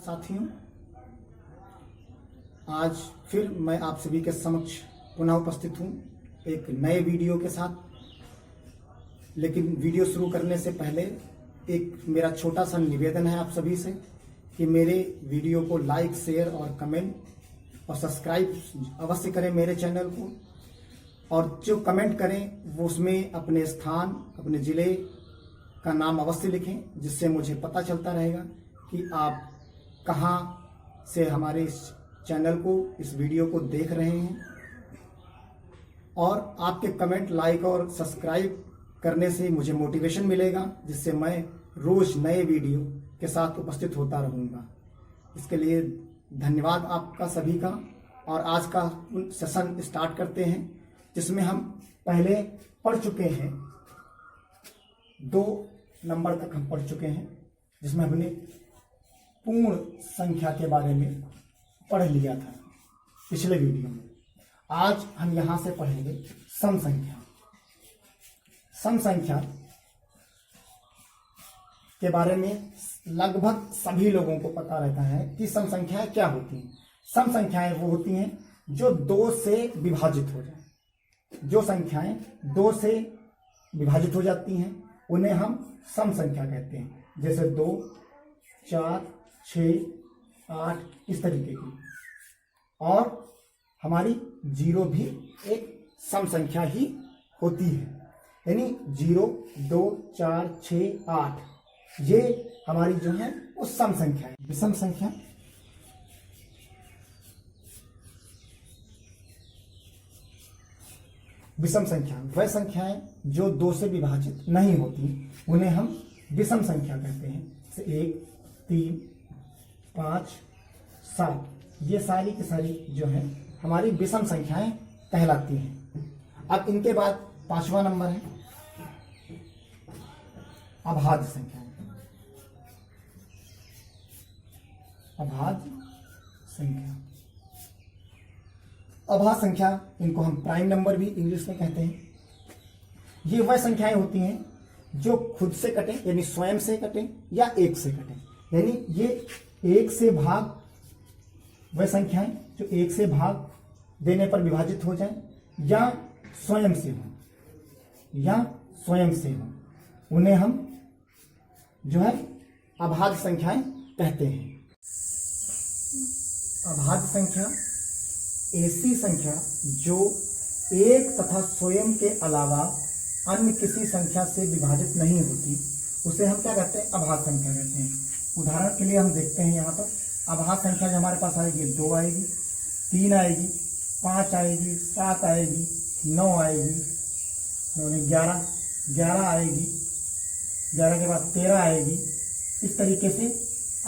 साथियों, आज फिर मैं आप सभी के समक्ष पुनः उपस्थित हूँ एक नए वीडियो के साथ। लेकिन वीडियो शुरू करने से पहले एक मेरा छोटा सा निवेदन है आप सभी से कि मेरे वीडियो को लाइक, शेयर और कमेंट और सब्सक्राइब अवश्य करें मेरे चैनल को। और जो कमेंट करें वो उसमें अपने स्थान, अपने ज़िले का नाम अवश्य लिखें, जिससे मुझे पता चलता रहेगा कि आप कहाँ से हमारे इस चैनल को, इस वीडियो को देख रहे हैं। और आपके कमेंट, लाइक और सब्सक्राइब करने से मुझे मोटिवेशन मिलेगा, जिससे मैं रोज नए वीडियो के साथ उपस्थित होता रहूँगा। इसके लिए धन्यवाद आपका सभी का। और आज का सेशन स्टार्ट करते हैं, जिसमें हम पहले पढ़ चुके हैं, 2 नंबर तक हम पढ़ चुके हैं, जिसमें हमने पूर्ण संख्या के बारे में पढ़ लिया था पिछले वीडियो में। आज हम यहां से पढ़ेंगे सम संख्या। सम संख्या के बारे में लगभग सभी लोगों को पता रहता है कि सम संख्याएं क्या होती हैं। सम संख्याएं वो होती हैं जो 2 से विभाजित हो जाए। जो संख्याएं 2 से विभाजित हो जाती हैं उन्हें हम सम संख्या कहते हैं। जैसे 2, 4, 6, 8 इस तरीके की। और हमारी 0 भी एक सम संख्या ही होती है, यानी 0, 2, 4, 6, 8 ये हमारी जो है वो सम संख्या है। विषम संख्या विषम संख्या वह संख्याएं जो 2 से विभाजित नहीं होती, उन्हें हम विषम संख्या कहते हैं। जैसे 1, 3, 5, 7 ये सारी की सारी जो है हमारी विषम संख्याएं कहलाती हैं। अब इनके बाद 5वां नंबर है अभाज्य संख्याएं। अभाज्य संख्या, अभाज्य संख्या इनको हम प्राइम नंबर भी इंग्लिश में कहते हैं। ये वह संख्याएं होती हैं जो खुद से कटें, यानी स्वयं से कटें या 1 से कटें। यानी ये 1 से भाग वह संख्याएं जो 1 से भाग देने पर विभाजित हो जाएं या स्वयं से हो, उन्हें हम जो है अभाज्य संख्याएं कहते हैं। अभाज्य संख्या ऐसी संख्या जो 1 तथा स्वयं के अलावा अन्य किसी संख्या से विभाजित नहीं होती, उसे हम क्या कहते हैं? अभाज्य संख्या कहते हैं। उदाहरण के लिए हम देखते हैं यहाँ पर अभाज्य संख्या जो हमारे पास आएगी 2 आएगी, 3 आएगी, 5 आएगी, 7 आएगी, 9 आएगी, 11 आएगी, 11 के बाद 13 आएगी। इस तरीके से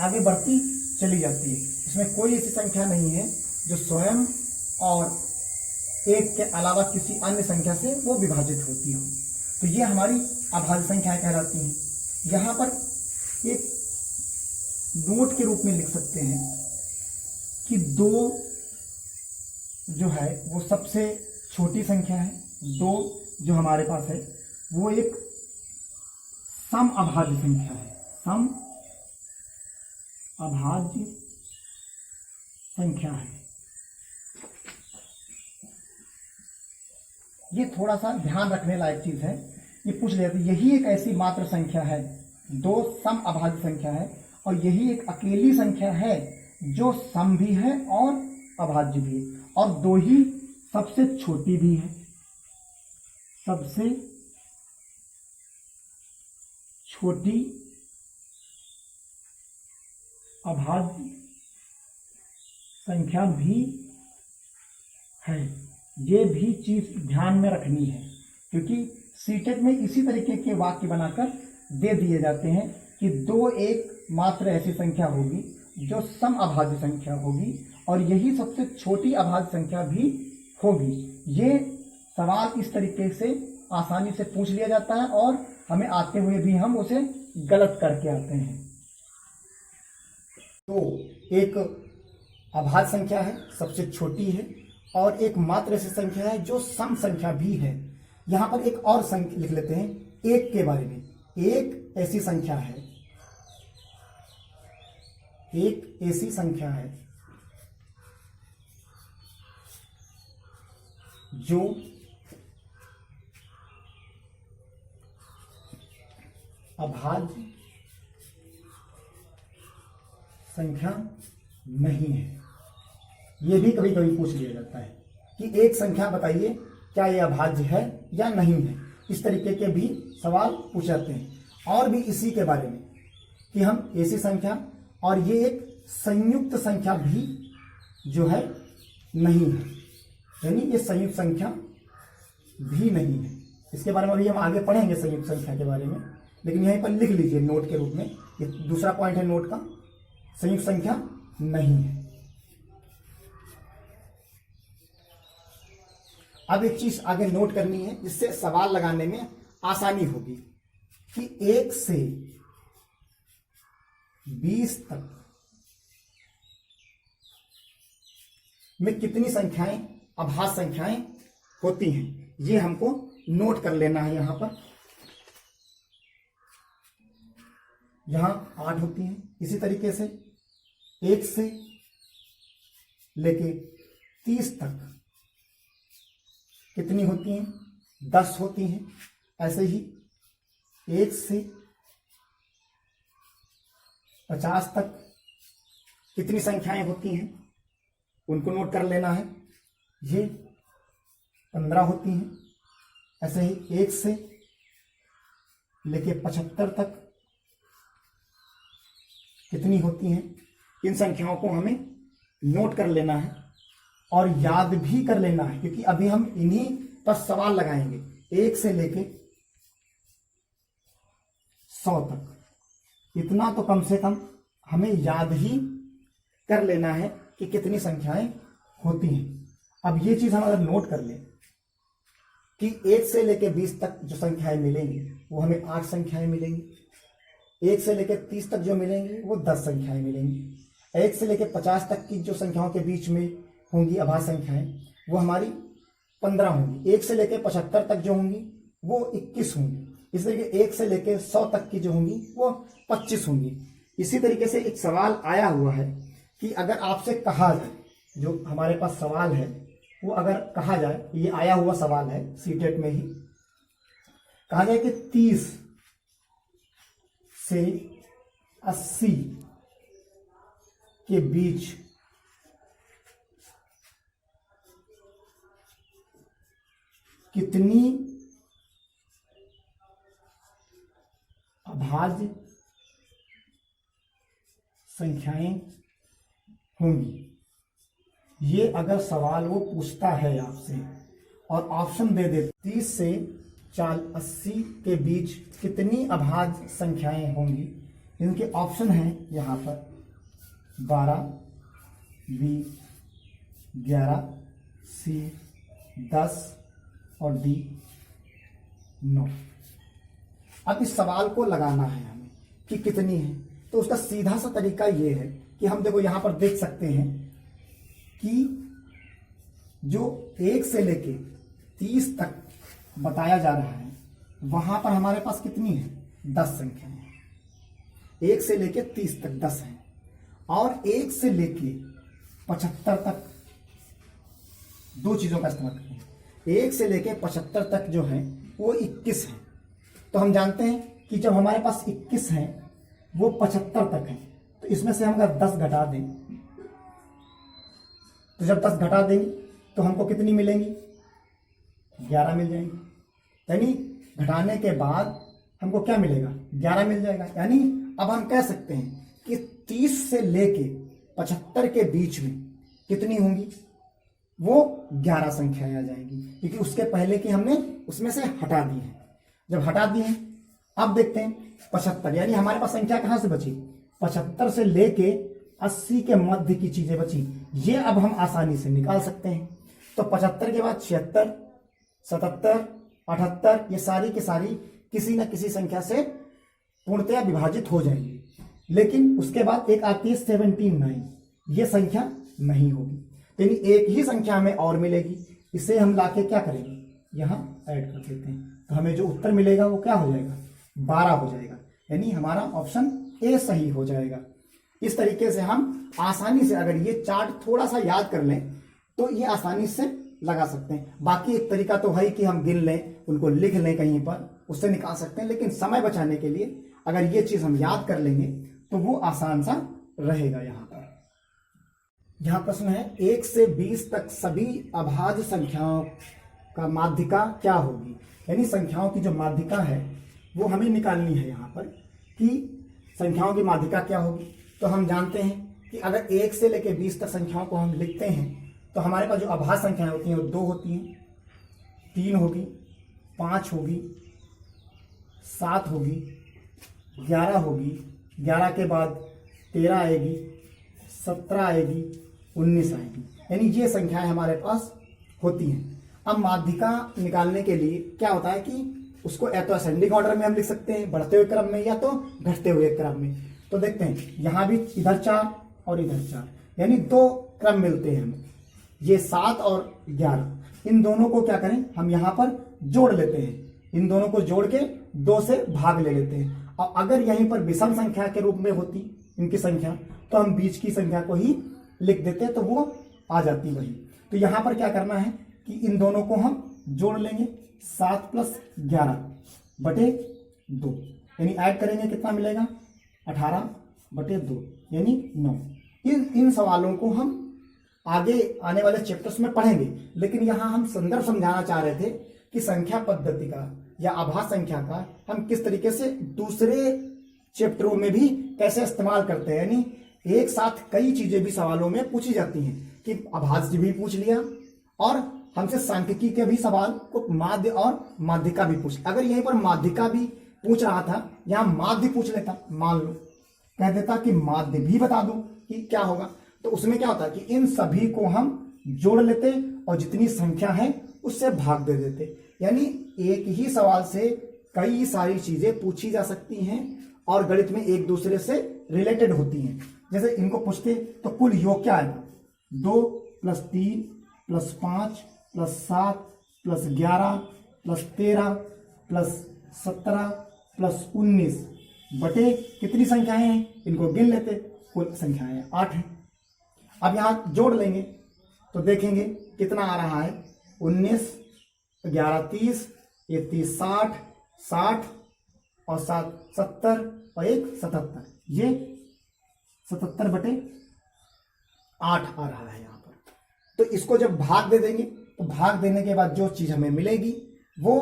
आगे बढ़ती चली जाती है। इसमें कोई ऐसी संख्या नहीं है जो स्वयं और 1 के अलावा किसी अन्य संख्या से वो विभाजित होती हो। तो ये हमारी अभाज्य संख्याएं कहलाती हैं। यहाँ पर एक नोट के रूप में लिख सकते हैं कि 2 जो है वो सबसे छोटी संख्या है। 2 जो हमारे पास है वो एक सम अभाज्य संख्या है। सम अभाज्य संख्या है। ये थोड़ा सा ध्यान रखने लायक चीज है। ये पूछ लिया तो यही एक ऐसी मात्र संख्या है, 2 सम अभाज्य संख्या है, और यही एक अकेली संख्या है जो सम भी है और अभाज्य भी है, और 2 ही सबसे छोटी भी है। सबसे छोटी अभाज्य संख्या भी है। ये भी चीज ध्यान में रखनी है, क्योंकि सीटेट में इसी तरीके के वाक्य बनाकर दे दिए जाते हैं कि 2 एक मात्र ऐसी संख्या होगी जो सम अभाज्य संख्या होगी, और यही सबसे छोटी अभाज्य संख्या भी होगी। ये सवाल इस तरीके से आसानी से पूछ लिया जाता है, और हमें आते हुए भी हम उसे गलत करके आते हैं। तो एक अभाज्य संख्या है, सबसे छोटी है, और एक मात्र ऐसी संख्या है जो सम संख्या भी है। यहां पर एक और संख्या लिख लेते हैं 1 के बारे में। एक ऐसी संख्या है एक ऐसी संख्या है जो अभाज्य संख्या नहीं है। यह भी कभी कभी पूछ लिया जाता है कि एक संख्या बताइए क्या यह अभाज्य है या नहीं है। इस तरीके के भी सवाल पूछ जाते हैं। और भी इसी के बारे में कि हम ऐसी संख्या और ये एक संयुक्त संख्या भी जो है नहीं है, यानी ये संयुक्त संख्या भी नहीं है। इसके बारे में अभी हम आगे पढ़ेंगे संयुक्त संख्या के बारे में, लेकिन यहीं पर लिख लीजिए नोट के रूप में। ये दूसरा पॉइंट है नोट का, संयुक्त संख्या नहीं है। अब एक चीज आगे नोट करनी है जिससे सवाल लगाने में आसानी होगी कि 1 से 20 तक में कितनी संख्याएं अभाज्य संख्याएं होती हैं, ये हमको नोट कर लेना है। यहां पर यहां 8 होती हैं। इसी तरीके से 1 से लेके 30 तक कितनी होती हैं, 10 होती हैं। ऐसे ही 1 से 50 तक कितनी संख्याएं होती हैं, उनको नोट कर लेना है। ये 15 होती हैं। ऐसे ही 1 से लेके 75 तक कितनी होती हैं। इन संख्याओं को हमें नोट कर लेना है और याद भी कर लेना है, क्योंकि अभी हम इन्हीं पर सवाल लगाएंगे। 1 से लेके 100 तक इतना तो कम से कम हमें याद ही कर लेना है कि कितनी संख्याएं होती हैं। अब ये चीज हम अगर नोट कर लें कि 1 से लेके 20 तक जो संख्याएं मिलेंगी वो हमें 8 संख्याएं मिलेंगी। 1 से लेके 30 तक जो मिलेंगी वो 10 संख्याएं मिलेंगी। 1 से लेके 50 तक की जो संख्याओं के बीच में होंगी अभाज्य संख्याएं वो हमारी 15 होंगी। 1 से लेके 75 तक जो होंगी वो 21 होंगी। इस तरीके 1 से लेके 100 तक की जो होंगी वो 25 होंगी। इसी तरीके से एक सवाल आया हुआ है कि अगर आपसे कहा जाए, जो हमारे पास सवाल है वो अगर कहा जाए, ये आया हुआ सवाल है सीटेट में ही, कहा जाए कि 30 से 80 के बीच कितनी अभाज्य संख्याएं होंगी। ये अगर सवाल वो पूछता है आपसे और ऑप्शन दे दे 30 से 80 के बीच कितनी अभाज्य संख्याएं होंगी, इनके ऑप्शन हैं यहाँ पर 12, बी 11, सी 10 और डी 9। अब इस सवाल को लगाना है हमें कि कितनी है। तो उसका सीधा सा तरीका ये है कि हम देखो यहां पर देख सकते हैं कि जो 1 से लेके 30 तक बताया जा रहा है वहां पर हमारे पास कितनी है, 10 संख्याएं हैं। 1 से लेके 30 तक 10 है और 1 से लेके 75 तक दो चीजों का इस्तेमाल करते हैं। 1 से लेके 75 तक जो है वो 21 है। तो हम जानते हैं कि जब हमारे पास 21 है वो 75 तक है, तो इसमें से हम अगर 10 घटा दें, तो जब 10 घटा देंगे तो हमको कितनी मिलेंगी, 11 मिल जाएंगी। यानी घटाने के बाद हमको क्या मिलेगा, 11 मिल जाएगा। यानी अब हम कह सकते हैं कि 30 से लेके 75 के बीच में कितनी होंगी, वो 11 संख्याएं आ जाएंगी, क्योंकि उसके पहले की हमने उसमें से हटा दी है। जब हटा दी है अब देखते हैं 75, यानी हमारे पास संख्या कहां से बची, 75 से लेके 80 के मध्य की चीजें बची। ये अब हम आसानी से निकाल सकते हैं। तो 75 के बाद 76, 77, 78 ये सारी की सारी किसी न किसी संख्या से पूर्णतया विभाजित हो जाएंगी। लेकिन उसके बाद एक आती है 79, ये संख्या नहीं होगी। यानी एक ही संख्या हमें और मिलेगी, इसे हम लाके क्या करेंगे, यहां ऐड कर देते हैं। तो हमें जो उत्तर मिलेगा वो क्या हो जाएगा, 12 हो जाएगा। यानी हमारा ऑप्शन ए सही हो जाएगा। इस तरीके से हम आसानी से, अगर ये चार्ट थोड़ा सा याद कर लें तो ये आसानी से लगा सकते हैं। बाकी एक तरीका तो है कि हम गिन लें, उनको लिख लें कहीं पर, उससे निकाल सकते हैं, लेकिन समय बचाने के लिए अगर ये चीज हम याद कर लेंगे तो वो आसान सा रहेगा। यहाँ प्रश्न है 1 से 20 तक सभी अभाज्य संख्याओं का माध्यिका क्या होगी। यानी संख्याओं की जो माध्यिका है वो हमें निकालनी है। यहाँ पर कि संख्याओं की माध्यिका क्या होगी, तो हम जानते हैं कि अगर 1 से लेकर 20 तक संख्याओं को हम लिखते हैं तो हमारे पास जो अभाज्य संख्याएं होती हैं वो 2 होती हैं, 3 होगी, 5 होगी, 7 होगी, 11 होगी, 11 के बाद 13 आएगी, 17 आएगी, 19 आएगी। यानी ये संख्याएं हमारे पास होती हैं। अब माध्यिका निकालने के लिए क्या होता है कि उसको या तो असेंडिंग ऑर्डर में हम लिख सकते हैं, बढ़ते हुए क्रम में, या तो घटते हुए क्रम में। तो देखते हैं यहां भी इधर 4 और इधर 4, यानी 2 क्रम मिलते हैं हमें, ये 7 और 11। इन दोनों को क्या करें, हम यहां पर जोड़ लेते हैं, इन दोनों को जोड़ के 2 से भाग ले लेते हैं। और अगर यहीं पर विषम संख्या के रूप में होती इनकी संख्या तो हम बीच की संख्या को ही लिख देते, तो वो आ जाती वही। तो यहां पर क्या करना है कि इन दोनों को हम जोड़ लेंगे, 7 + 11 बटे 2, यानी ऐड करेंगे कितना मिलेगा, 18 बटे 2 यानी 9। इन सवालों को हम आगे आने वाले चैप्टर्स में पढ़ेंगे, लेकिन यहां हम संदर्भ समझाना चाह रहे थे कि संख्या पद्धति का या आभाज्य संख्या का हम किस तरीके से दूसरे चैप्टरों में भी कैसे इस्तेमाल करते हैं। यानी एक साथ कई चीजें भी सवालों में पूछी जाती हैं कि अभाज्य भी पूछ लिया और हमसे सांख्यिकी के भी सवाल को माध्य और माध्यिका भी पूछ। अगर यहीं पर माध्यिका भी पूछ रहा था, यहां माध्य पूछ लेता, मान लो कह देता कि माध्य भी बता दो कि क्या होगा, तो उसमें क्या होता है कि इन सभी को हम जोड़ लेते और जितनी संख्या है उससे भाग दे देते। यानी एक ही सवाल से कई सारी चीजें पूछी जा सकती हैं और गणित में एक दूसरे से रिलेटेड होती हैं। जैसे इनको पूछते तो कुल योग क्या आएगा, 2 + 3 + 5 + 7 + 11 + 13 + 17 + 19 बटे कितनी संख्याएं हैं, इनको गिन लेते, कुल संख्याएं 8 हैं। अब यहां जोड़ लेंगे तो देखेंगे कितना आ रहा है, 19, 11 30, 1 30 60, 60 और 7 70 और 1 77, ये 77 बटे 8 आ रहा है यहाँ पर। तो इसको जब भाग दे देंगे तो भाग देने के बाद जो चीज हमें मिलेगी वो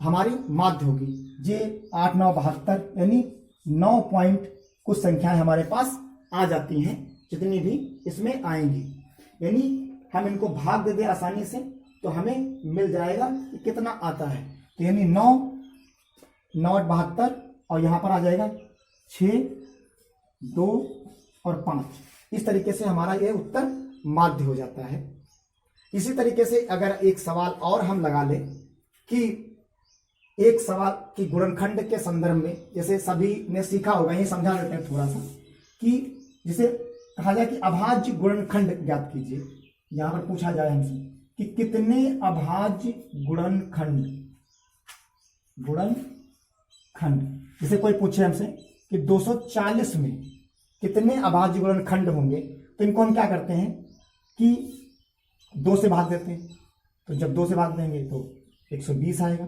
हमारी माध्य होगी। ये 8 9 72, यानी 9 पॉइंट कुछ संख्याएं हमारे पास आ जाती हैं, जितनी भी इसमें आएंगी। यानी हम इनको भाग दे दें आसानी से तो हमें मिल जाएगा कि कितना आता है। तो यानी 9 9 72 और यहां पर आ जाएगा 6 2 और 5। इस तरीके से हमारा ये उत्तर माध्य हो जाता है। इसी तरीके से अगर एक सवाल और हम लगा लें कि एक सवाल की गुणनखंड के संदर्भ में, जैसे सभी ने सीखा होगा, ये समझा देते हैं थोड़ा सा, कि जिसे कहा जाए कि अभाज्य गुणनखंड ज्ञात कीजिए। यहां पर पूछा जाए हमसे कि कितने अभाज्य गुणनखंड, जैसे कोई पूछे हमसे कि 240 में कितने अभाज्य गुणनखंड होंगे, तो इनको हम क्या करते हैं कि 2 से भाग देते हैं। तो जब 2 से भाग देंगे तो 120 आएगा,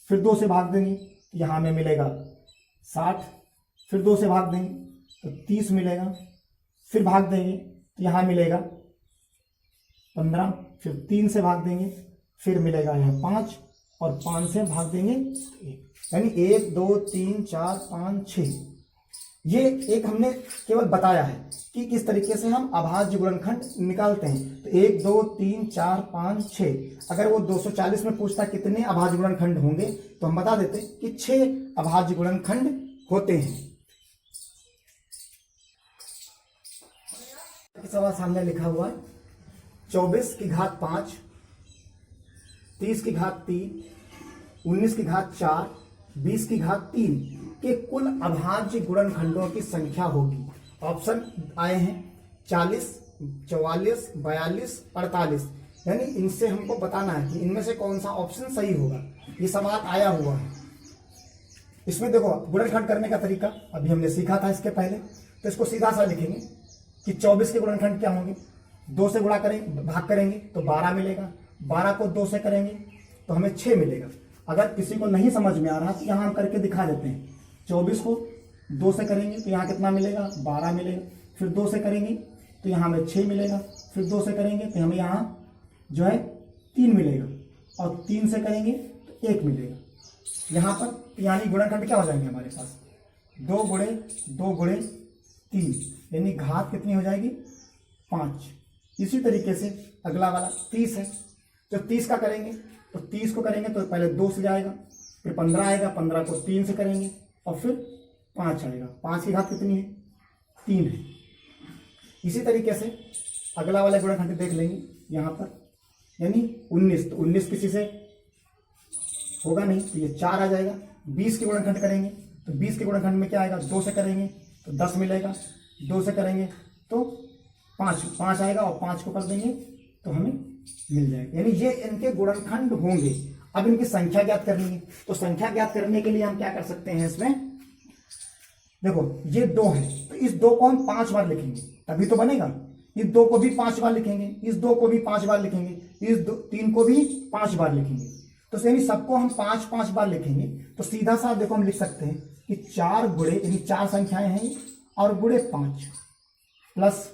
फिर 2 से भाग देंगे तो यहां हमें मिलेगा 60, फिर 2 से भाग देंगे तो 30 मिलेगा, फिर भाग देंगे तो यहां मिलेगा 15, फिर 3 से भाग देंगे फिर मिलेगा यहाँ 5 और 5 से भाग देंगे 1, यानी 1 2 3 4 5 6। ये एक हमने केवल बताया है कि किस तरीके से हम अभाज्य गुणनखंड निकालते हैं। तो 1 2 3 4 5 6, अगर वो 240 में पूछता कितने अभाज्य गुणनखंड होंगे तो हम बता देते कि 6 अभाज्य गुणनखंड होते हैं। सवाल सामने लिखा हुआ है, 24 की घात 5, 30 की घात 3, 19 की घात 4, 20 की घात 3 के कुल अभाज्य गुणनखंडों की संख्या होगी। ऑप्शन आए हैं 40, 44, 42, 48। यानी इनसे हमको बताना है कि इनमें से कौन सा ऑप्शन सही होगा। ये सवाल आया हुआ है। इसमें देखो गुणनखंड करने का तरीका अभी हमने सीखा था इसके पहले। तो इसको सीधा सा लिखेंगे कि 24 के गुणनखंड क्या होंगे, 2 से गुणा करेंगे, भाग करेंगे तो 12 मिलेगा, 12 को 2 से करेंगे तो हमें 6 मिलेगा। अगर किसी को नहीं समझ में आ रहा तो यहाँ हम करके दिखा देते हैं। 24 को 2 से करेंगे तो यहाँ कितना मिलेगा, 12 मिलेगा, फिर 2 से करेंगे तो यहाँ हमें 6 मिलेगा, फिर 2 से करेंगे तो हमें यहाँ जो है 3 मिलेगा, और 3 से करेंगे तो 1 मिलेगा। यहाँ पर यानी गुणनखंड क्या हो जाएंगे हमारे पास, 2 गुणे 2 गुणे 3, यानी घात कितनी हो जाएगी, 5। इसी तरीके से अगला वाला 30 है, तो 30 का करेंगे तो 30 को करेंगे तो पहले 2 से जाएगा, फिर 15 आएगा, 15 को 3 से करेंगे और फिर 5 आएगा। 5 की घात कितनी है, 3 है। इसी तरीके से अगला वाला गुणनखंड देख लेंगे यहाँ पर, यानी 19, तो 19 किसी से होगा नहीं तो ये 4 आ जाएगा। 20 के गुणनखंड करेंगे तो 20 के गुणनखंड में क्या आएगा, 2 से करेंगे तो 10 मिलेगा, 2 से करेंगे तो 5 आएगा, और 5 को कर देंगे तो हमें मिल जाएगा। यानी ये इनके गुणनखंड होंगे। अब इनकी संख्या ज्ञात करनी है, तो संख्या ज्ञात करने के लिए हम क्या कर सकते हैं, इसमें देखो ये 2 है तो इस 2 को हम 5 बार लिखेंगे तभी तो बनेगा। इस 2 को भी 5 बार लिखेंगे, इस 2 को भी 5 बार लिखेंगे, इस 3 को भी 5 बार लिखेंगे। तो यानी सबको हम 5-5 बार लिखेंगे तो सीधा सा देखो हम लिख सकते हैं कि 4 गुणे, यानी 4 संख्याएं हैं और गुणे 5 प्लस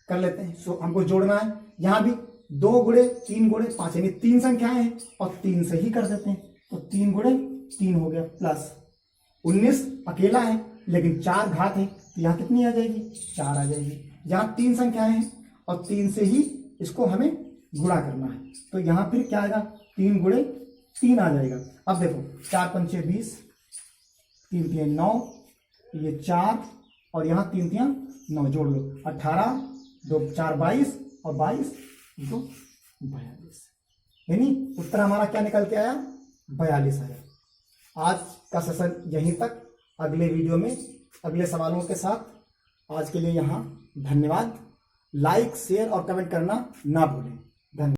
कर लेते हैं। सो हमको जोड़ना है, यहां भी 2 गुणे 3 गुणे 5, यानी 3 संख्याएं हैं और 3 से ही कर देते हैं, तो 3 गुणे 3 हो गया, प्लस 19 अकेला है लेकिन 4 घात है तो यहाँ कितनी आ जाएगी, 4 आ जाएगी। यहाँ 3 संख्याएं हैं और 3 से ही इसको हमें गुणा करना है, तो यहाँ फिर क्या आएगा, 3 गुणे 3 आ जाएगा। अब देखो 4 पंचे 20, 3 3 9, ये 4 और यहाँ 3 3 9, जोड़ लो 18, 2 4 22 और 22 2 42, यानी उत्तर हमारा क्या निकल के आया, 42 आया। आज का सेशन यहीं तक, अगले वीडियो में अगले सवालों के साथ। आज के लिए यहाँ धन्यवाद। लाइक शेयर और कमेंट करना ना भूलें। धन्यवाद।